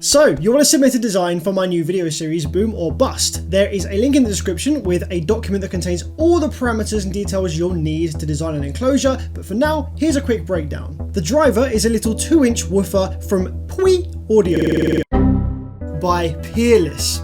So, you want to submit a design for my new video series, Boom or Bust. There is a link in the description with a document that contains all the parameters and details you'll need to design an enclosure, but for now, here's a quick breakdown. The driver is a little 2-inch woofer from Pui Audio by Peerless.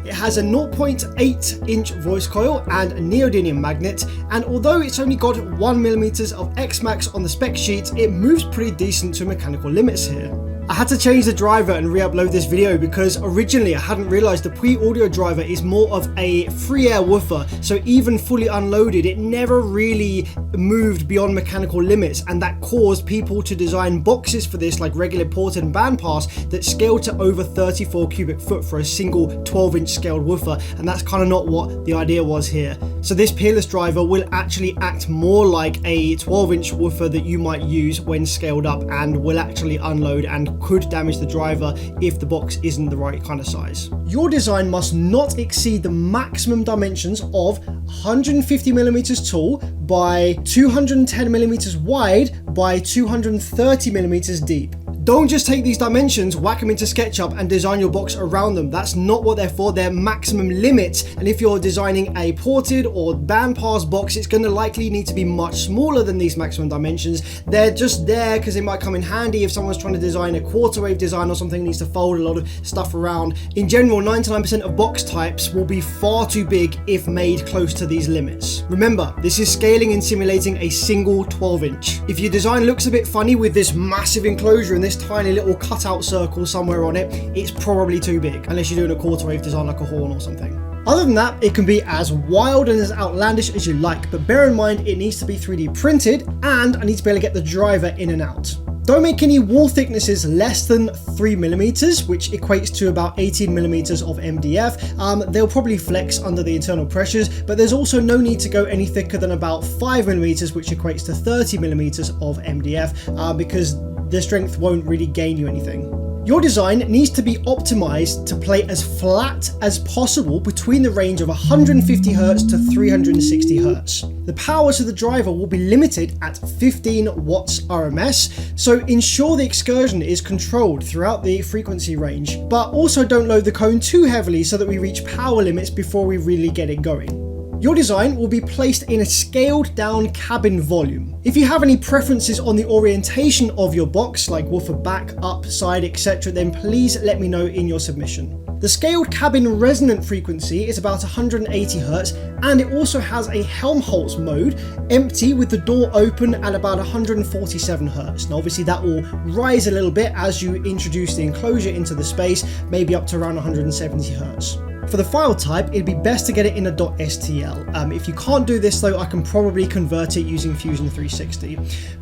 It has a 0.8-inch voice coil and a neodymium magnet, and although it's only got 1mm of X-Max on the spec sheet, it moves pretty decent to mechanical limits here. I had to change the driver and re-upload this video because originally I hadn't realised the Pui Audio driver is more of a free air woofer, so even fully unloaded it never really moved beyond mechanical limits, and that caused people to design boxes for this like regular ported and bandpass that scaled to over 34 cubic foot for a single 12-inch scaled woofer, and that's kind of not what the idea was here. So this Peerless driver will actually act more like a 12-inch woofer that you might use when scaled up, and will actually unload and could damage the driver if the box isn't the right kind of size. Your design must not exceed the maximum dimensions of 150mm tall by 210mm wide by 230mm deep. Don't just take these dimensions, whack them into SketchUp and design your box around them. That's not what they're for. They're maximum limits, and if you're designing a ported or bandpass box, it's going to likely need to be much smaller than these maximum dimensions. They're just there because they might come in handy if someone's trying to design a quarter wave design or something, needs to fold a lot of stuff around. In general, 99% of box types will be far too big if made close to these limits. Remember, this is scaling and simulating a single 12-inch. If your design looks a bit funny with this massive enclosure and this tiny little cutout circle somewhere on it, it's probably too big, unless you're doing a quarter wave design like a horn or something. Other than that, it can be as wild and as outlandish as you like, but bear in mind it needs to be 3D printed, and I need to be able to get the driver in and out. Don't make any wall thicknesses less than 3mm, which equates to about 18mm of MDF. They'll probably flex under the internal pressures, but there's also no need to go any thicker than about 5mm, which equates to 30mm of MDF, because the strength won't really gain you anything. Your design needs to be optimized to play as flat as possible between the range of 150Hz to 360Hz. The power to the driver will be limited at 15 watts RMS, so ensure the excursion is controlled throughout the frequency range, but also don't load the cone too heavily so that we reach power limits before we really get it going. Your design will be placed in a scaled down cabin volume. If you have any preferences on the orientation of your box, like woofer back, up, side, etc., then please let me know in your submission. The scaled cabin resonant frequency is about 180Hz, and it also has a Helmholtz mode, empty with the door open at about 147Hz. Now obviously that will rise a little bit as you introduce the enclosure into the space, maybe up to around 170Hz. For the file type, it'd be best to get it in a .stl. If you can't do this though, I can probably convert it using Fusion 360.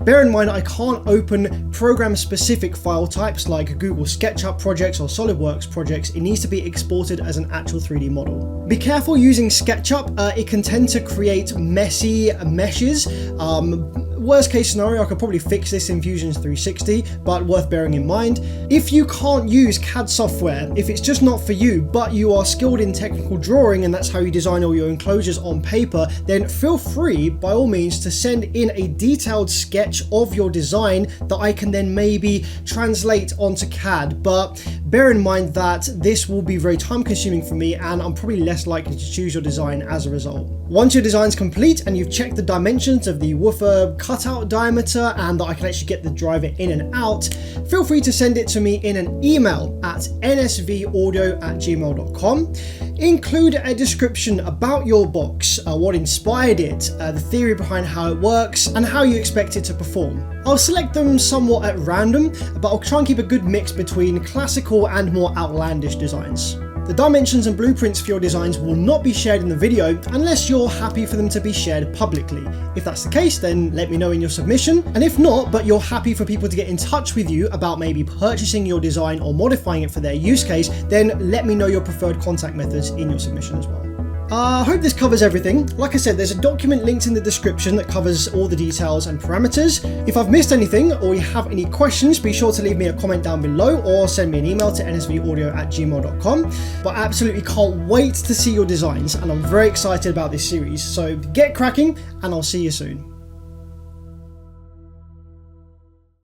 Bear in mind I can't open program-specific file types like Google SketchUp projects or SolidWorks projects. It needs to be exported as an actual 3D model. Be careful using SketchUp, it can tend to create messy meshes. Worst case scenario, I could probably fix this in Fusion 360, but worth bearing in mind. If you can't use CAD software, if it's just not for you, but you are skilled in technical drawing and that's how you design all your enclosures on paper, then feel free, by all means, to send in a detailed sketch of your design that I can then maybe translate onto CAD. But bear in mind that this will be very time consuming for me, and I'm probably less likely to choose your design as a result. Once your design's complete and you've checked the dimensions of the woofer cutout diameter and that I can actually get the driver in and out, feel free to send it to me in an email at nsvaudio@gmail.com. Include a description about your box, what inspired it, the theory behind how it works, and how you expect it to perform. I'll select them somewhat at random, but I'll try and keep a good mix between classical and more outlandish designs. The dimensions and blueprints for your designs will not be shared in the video unless you're happy for them to be shared publicly. If that's the case, then let me know in your submission, and if not, but you're happy for people to get in touch with you about maybe purchasing your design or modifying it for their use case, then let me know your preferred contact methods in your submission as well. I hope this covers everything. Like I said, there's a document linked in the description that covers all the details and parameters. If I've missed anything or you have any questions, be sure to leave me a comment down below or send me an email to nsvaudio@gmail.com. But I absolutely can't wait to see your designs, and I'm very excited about this series. So get cracking, and I'll see you soon.